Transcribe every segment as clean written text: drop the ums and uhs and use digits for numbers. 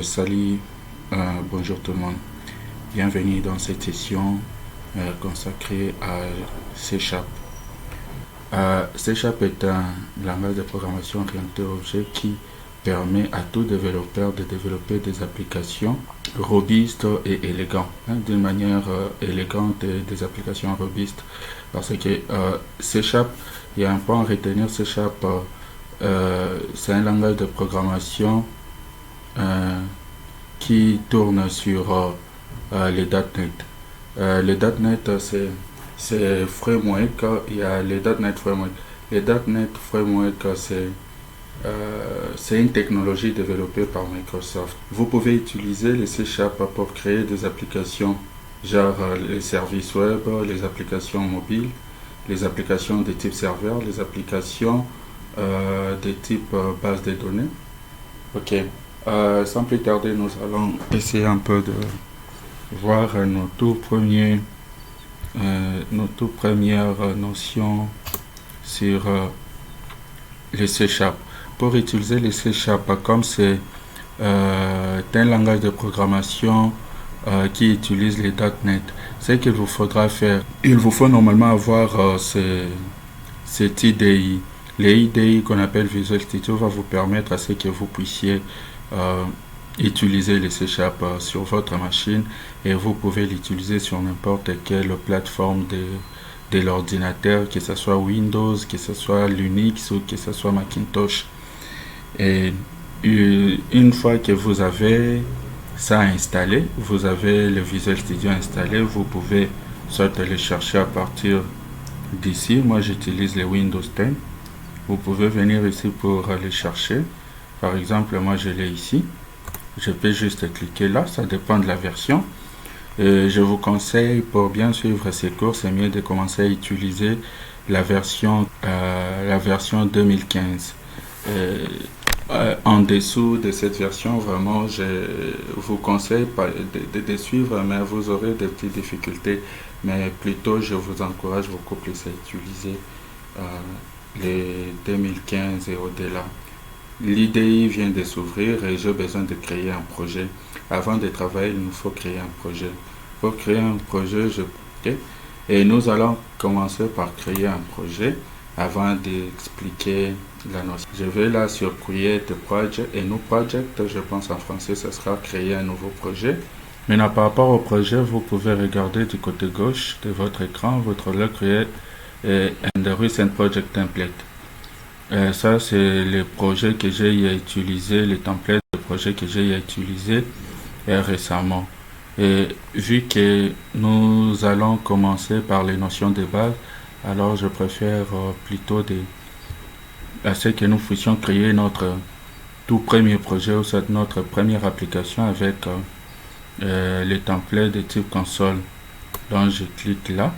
Salut, bonjour tout le monde. Bienvenue dans cette session consacrée à C Sharp. C Sharp est un langage de programmation orienté objet qui permet à tout développeur de développer des applications robustes et élégantes, d'une manière élégante et des applications robustes. Parce que C Sharp, il y a un point à retenir, C Sharp, c'est un langage de programmation qui tourne sur les .NET. Les .NET, c'est framework. Il y a les .NET Framework. Les .NET Framework, c'est une technologie développée par Microsoft. Vous pouvez utiliser les C Sharp pour créer des applications, genre les services web, les applications mobiles, les applications de type serveur, les applications de type base de données. Ok. Sans plus tarder, nous allons essayer un peu de voir nos toutes premières notions sur les C Sharp. Pour utiliser les C Sharp, comme c'est un langage de programmation qui utilise les .NET, c'est qu'il vous faudra faire. Il vous faut normalement avoir cette IDE. Les IDE qu'on appelle Visual Studio va vous permettre à ce que vous puissiez utiliser les C Sharp sur votre machine, et vous pouvez l'utiliser sur n'importe quelle plateforme de l'ordinateur, que ce soit Windows, que ce soit Linux ou que ce soit Macintosh. Et une fois que vous avez ça installé, vous avez le Visual Studio installé, vous pouvez soit le chercher à partir d'ici. Moi j'utilise le Windows 10. Vous pouvez venir ici pour le chercher. Par exemple, moi je l'ai ici. Je peux juste cliquer là, ça dépend de la version. Je vous conseille, pour bien suivre ces cours, c'est mieux de commencer à utiliser la version 2015. En dessous de cette version, vraiment, je vous conseille de suivre, mais vous aurez des petites difficultés. Mais plutôt, je vous encourage beaucoup plus à utiliser les 2015 et au-delà. L'IDE vient de s'ouvrir et j'ai besoin de créer un projet. Avant de travailler, il nous faut créer un projet. Pour créer un projet, et nous allons commencer par créer un projet avant d'expliquer la notion. Je vais là sur Create Project, et New Project, je pense en français, ce sera créer un nouveau projet. Maintenant, par rapport au projet, vous pouvez regarder du côté gauche de votre écran, votre là Create and the Recent Project Template. Ça, c'est le projet que j'ai utilisé, les templates de projet que j'ai utilisé récemment. Et vu que nous allons commencer par les notions de base, alors je préfère plutôt à ce que nous puissions créer notre tout premier projet ou notre première application avec les templates de type console. Donc je clique là.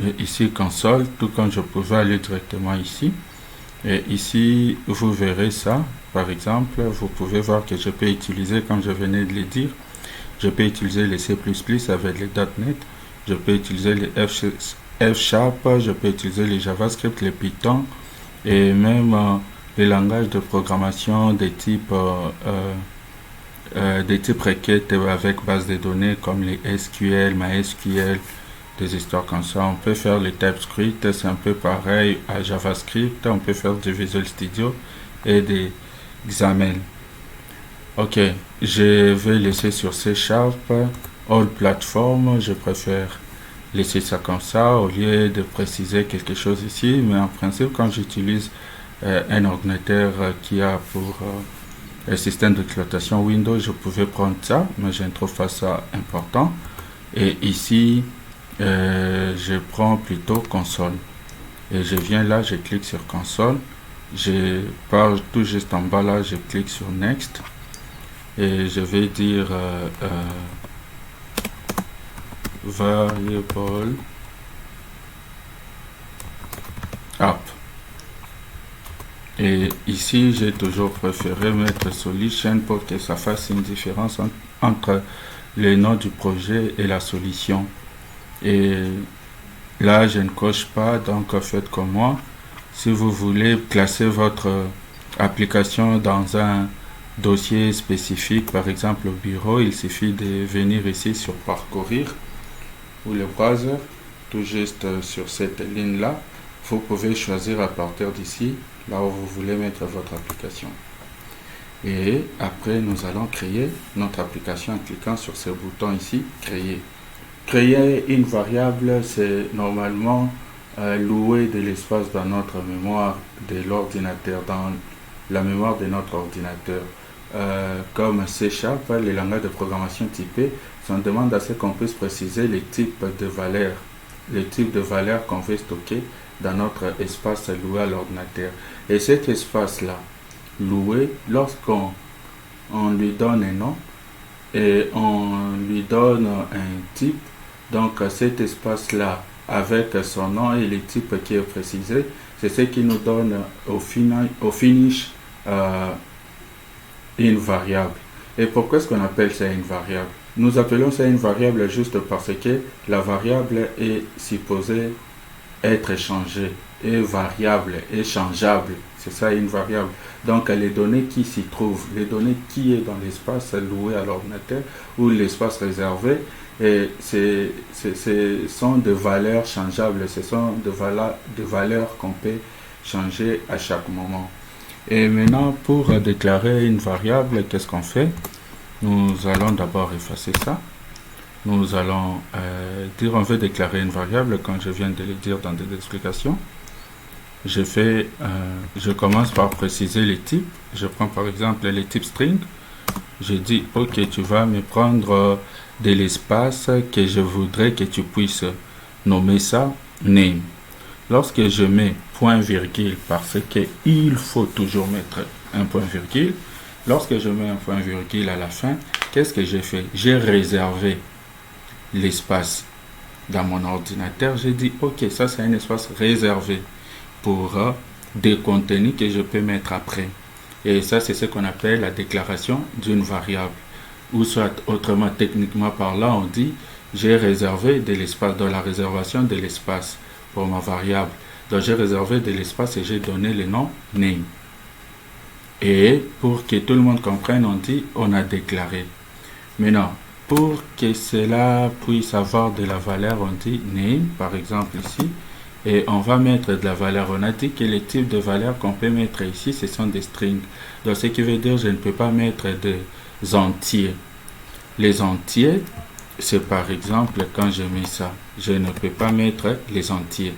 Et ici console, tout comme je pouvais aller directement ici. Et ici, vous verrez ça. Par exemple, vous pouvez voir que je peux utiliser, comme je venais de le dire, je peux utiliser les C++ avec les .NET, je peux utiliser les F Sharp, je peux utiliser les JavaScript, les Python, et même les langages de programmation des types requêtes avec base de données comme les SQL, MySQL, des histoires comme ça. On peut faire les TypeScript, c'est un peu pareil à JavaScript. On peut faire du Visual Studio et des XAML. Ok, je vais laisser sur C Sharp All Platform. Je préfère laisser ça comme ça au lieu de préciser quelque chose ici. Mais en principe, quand j'utilise un ordinateur qui a pour un système d'exploitation Windows, je pouvais prendre ça, mais je ne trouve pas ça important. Et ici, je prends plutôt console. Et je viens là, je clique sur console. Je pars tout juste en bas là, je clique sur next. Et je vais dire variable app. Et ici, j'ai toujours préféré mettre solution pour que ça fasse une différence entre le nom du projet et la solution. Et là, je ne coche pas, donc faites comme moi. Si vous voulez classer votre application dans dossier spécifique, par exemple au bureau, il suffit de venir ici sur parcourir ou le browser, tout juste sur cette ligne-là. Vous pouvez choisir à partir d'ici, là où vous voulez mettre votre application. Et après, nous allons créer notre application en cliquant sur ce bouton ici, créer. Créer une variable, c'est normalement louer de l'espace dans notre mémoire de l'ordinateur, dans la mémoire de notre ordinateur. Comme C#, les langages de programmation typés, ça demande à ce qu'on puisse préciser les types de valeurs, qu'on veut stocker dans notre espace loué à l'ordinateur. Et cet espace-là, loué, lorsqu'on lui donne un nom et on lui donne un type, donc cet espace-là, avec son nom et les types qui est précisé, c'est ce qui nous donne au finish une variable. Et pourquoi est-ce qu'on appelle ça une variable? Nous appelons ça une variable juste parce que la variable est supposée être changée, est variable, est changeable. C'est ça une variable. Donc les données qui s'y trouvent, les données qui est dans l'espace loué à l'ordinateur ou l'espace réservé, et ce sont des valeurs changeables, ce sont des valeurs qu'on peut changer à chaque moment. Et maintenant, pour déclarer une variable, qu'est-ce qu'on fait? Nous allons d'abord effacer ça. Nous allons dire on veut déclarer une variable, comme je viens de le dire dans des explications. Je commence par préciser les types. Je prends par exemple les types string. Je dis ok, tu vas me prendre de l'espace que je voudrais que tu puisses nommer ça name. Lorsque je mets point virgule, parce qu'il faut toujours mettre un point virgule, lorsque je mets un point virgule à la fin, qu'est-ce que j'ai fait? J'ai réservé l'espace dans mon ordinateur. J'ai dit ok, ça c'est un espace réservé pour des contenus que je peux mettre après. Et ça, c'est ce qu'on appelle la déclaration d'une variable. Ou soit, autrement, techniquement parlant, on dit j'ai réservé de l'espace, dans la réservation de l'espace pour ma variable. Donc, j'ai réservé de l'espace et j'ai donné le nom name. Et pour que tout le monde comprenne, on dit on a déclaré. Maintenant, pour que cela puisse avoir de la valeur, on dit name, par exemple ici. Et on va mettre de la valeur. On a dit que les types de valeurs qu'on peut mettre ici, ce sont des strings. Donc, ce qui veut dire que je ne peux pas mettre des entiers. Les entiers, c'est par exemple, quand je mets ça, je ne peux pas mettre les entiers.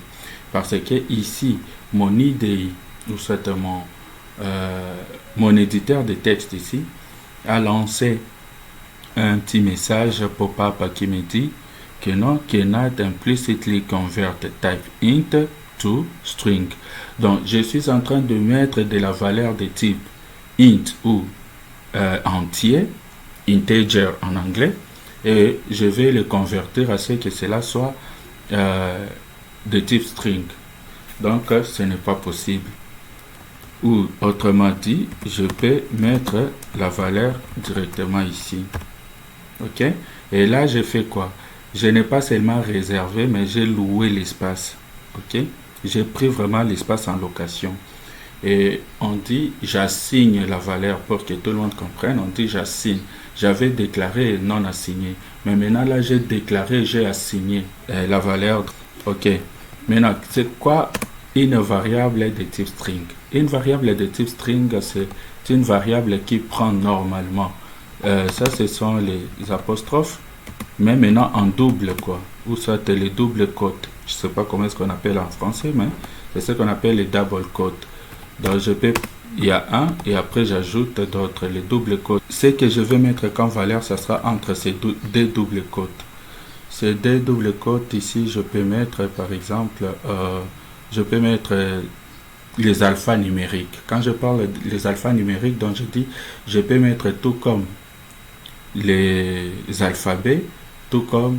Parce que ici, mon IDE, ou soit mon éditeur de texte ici, a lancé un petit message pop-up qui me dit que non, cannot implicitly convert type int to string. Donc, je suis en train de mettre de la valeur de type int ou entier, integer en anglais, et je vais le convertir à ce que cela soit de type string. Donc, ce n'est pas possible. Ou, autrement dit, je peux mettre la valeur directement ici. OK? Et là, je fais quoi? Je n'ai pas seulement réservé, mais j'ai loué l'espace. Ok? J'ai pris vraiment l'espace en location. Et on dit, j'assigne la valeur pour que tout le monde comprenne. On dit, j'assigne. J'avais déclaré et non assigné. Mais maintenant, là, j'ai déclaré, j'ai assigné la valeur. Ok. Maintenant, c'est quoi une variable de type string? Une variable de type string, c'est une variable qui prend normalement. Ça, ce sont les apostrophes. Mais maintenant en double quoi, ou soit les doubles quotes. Je sais pas comment est-ce qu'on appelle en français, mais c'est ce qu'on appelle les double quotes. Donc il y a un et après j'ajoute d'autres, les doubles quotes. Ce que je vais mettre comme valeur, ça sera entre ces deux doubles quotes. Ces deux doubles quotes ici, je peux mettre par exemple, je peux mettre les alpha numériques. Quand je parle des alpha numériques, donc je dis, je peux mettre tout comme les alphabets, tout comme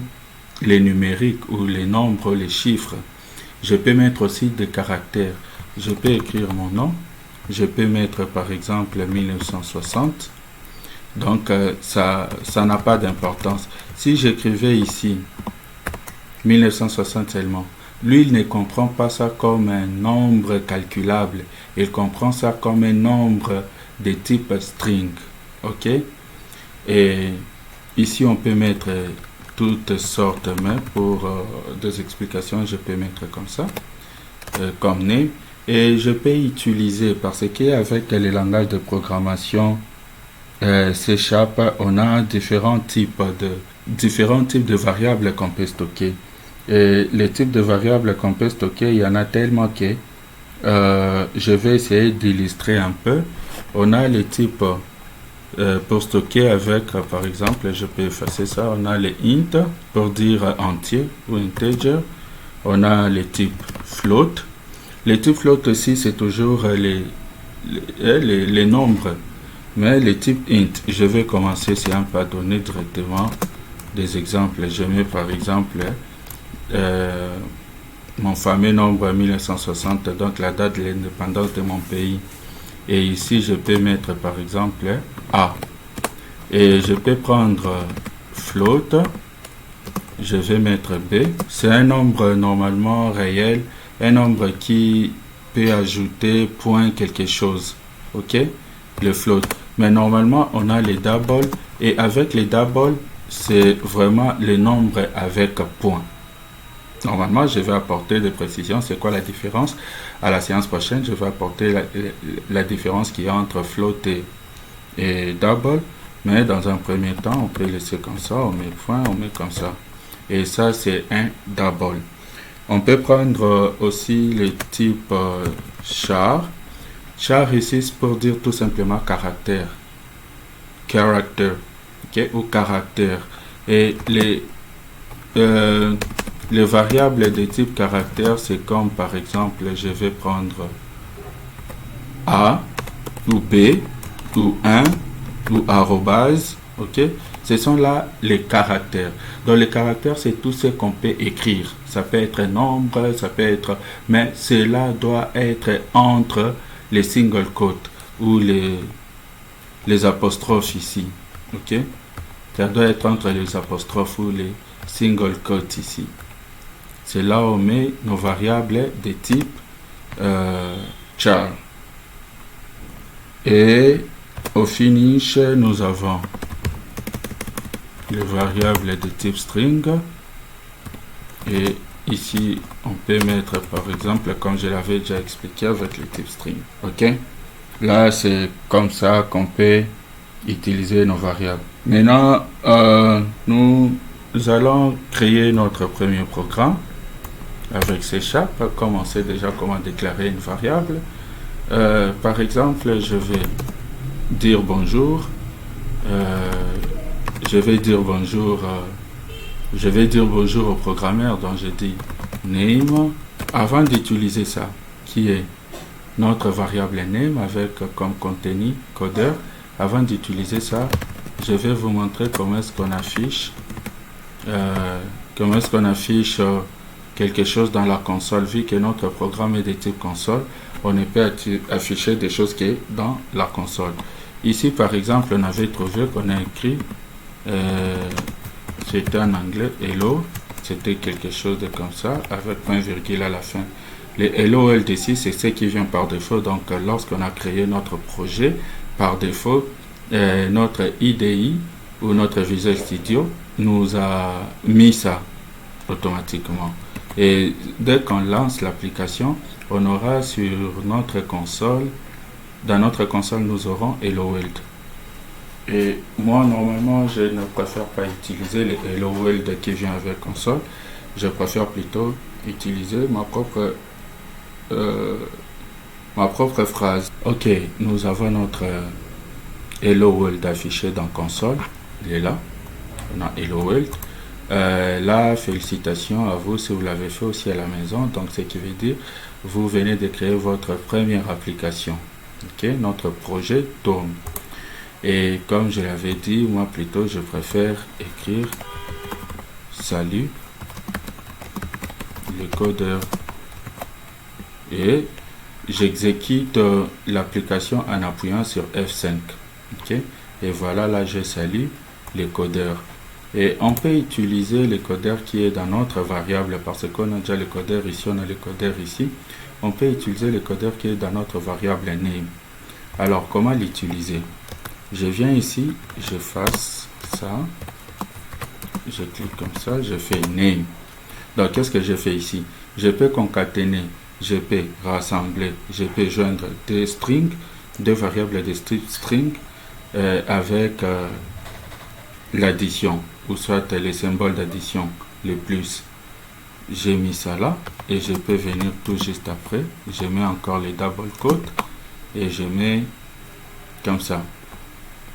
les numériques ou les nombres, les chiffres. Je peux mettre aussi des caractères. Je peux écrire mon nom. Je peux mettre par exemple 1960. Donc ça n'a pas d'importance. Si j'écrivais ici 1960 seulement, lui il ne comprend pas ça comme un nombre calculable. Il comprend ça comme un nombre de type string. OK. Et ici, on peut mettre toutes sortes, mais pour des explications, je peux mettre comme ça, comme name. Et je peux utiliser, parce qu'avec les langages de programmation C#, on a différents types de variables qu'on peut stocker. Et les types de variables qu'on peut stocker, il y en a tellement que je vais essayer d'illustrer un peu. On a les types pour stocker avec, par exemple, je peux effacer ça. On a les int pour dire entier ou integer. On a les types float. Les types float aussi, c'est toujours les nombres. Mais les types int, je vais commencer, c'est un peu donner directement des exemples. Je mets par exemple mon fameux nombre 1960, donc la date de l'indépendance de mon pays. Et ici, je peux mettre par exemple A. Et je peux prendre float. Je vais mettre B. C'est un nombre normalement réel. Un nombre qui peut ajouter point quelque chose. OK? Le float. Mais normalement, on a les doubles. Et avec les doubles, c'est vraiment les nombres avec point. Normalement, je vais apporter des précisions. C'est quoi la différence? À la séance prochaine, je vais apporter la différence qu'il y a entre float et double. Mais dans un premier temps, on peut laisser comme ça. On met point, on met comme ça. Et ça, c'est un double. On peut prendre aussi le type char. Char ici, c'est pour dire tout simplement caractère. Character. Okay? Ou caractère. Et les variables de type caractère, c'est comme par exemple, je vais prendre A, ou B, ou 1, ou arrobase. Ok? Ce sont là les caractères. Donc les caractères, c'est tout ce qu'on peut écrire. Ça peut être un nombre, ça peut être... Mais cela doit être entre les single quotes ou les apostrophes ici. Ok? Ça doit être entre les apostrophes ou les single quotes ici. C'est là où on met nos variables de type char. Et au finish, nous avons les variables de type string. Et ici, on peut mettre par exemple, comme je l'avais déjà expliqué avec le type string. OK? Là, c'est comme ça qu'on peut utiliser nos variables. Maintenant, nous allons créer notre premier programme avec C#, comme on sait déjà comment déclarer une variable. Par exemple, je vais dire bonjour. Je vais dire bonjour au programmeur, donc je dis name. Avant d'utiliser ça, qui est notre variable name avec comme contenu codeur, avant d'utiliser ça, je vais vous montrer comment est-ce qu'on affiche quelque chose dans la console. Vu que notre programme est de type console, on ne peut afficher des choses qui sont dans la console. Ici, par exemple, on avait trouvé qu'on a écrit, c'était en anglais, hello, c'était quelque chose de comme ça, avec point virgule à la fin. Les hello LDC, c'est ce qui vient par défaut. Donc, lorsqu'on a créé notre projet, par défaut, notre IDE ou notre Visual Studio nous a mis ça automatiquement. Et dès qu'on lance l'application, on aura sur notre console, dans notre console, nous aurons Hello World. Et moi, normalement, je ne préfère pas utiliser le Hello World qui vient avec console. Je préfère plutôt utiliser ma propre phrase. Ok, nous avons notre Hello World affiché dans console. Il est là. On a Hello World. Là, félicitations à vous si vous l'avez fait aussi à la maison. Donc, ce qui veut dire, vous venez de créer votre première application. Ok, notre projet tourne. Et comme je l'avais dit, moi plutôt, je préfère écrire salut le codeur. Et j'exécute l'application en appuyant sur F5. Ok, et voilà, là, je salue le codeur. Et on peut utiliser le codeur qui est dans notre variable parce qu'on a déjà le codeur ici, on a le codeur ici. On peut utiliser le codeur qui est dans notre variable name. Alors, comment l'utiliser? Je viens ici, j'efface ça, je clique comme ça, je fais name. Donc qu'est-ce que je fais ici? Je peux concaténer, je peux rassembler, je peux joindre deux strings, deux variables de string avec l'addition, ou soit les symboles d'addition, le plus. J'ai mis ça là et je peux venir tout juste après. Je mets encore les double quotes et je mets comme ça.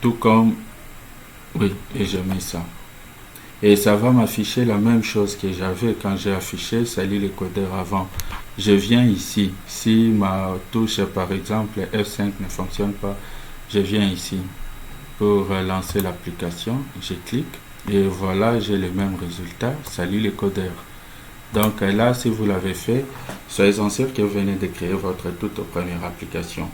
Tout comme, oui, et je mets ça. Et ça va m'afficher la même chose que j'avais quand j'ai affiché Salut les codeurs avant. Je viens ici. Si ma touche, par exemple, F5 ne fonctionne pas, je viens ici pour lancer l'application. Je clique et voilà, j'ai le même résultat. Salut les codeurs. Donc là, si vous l'avez fait, soyez-en sûr que vous venez de créer votre toute première application.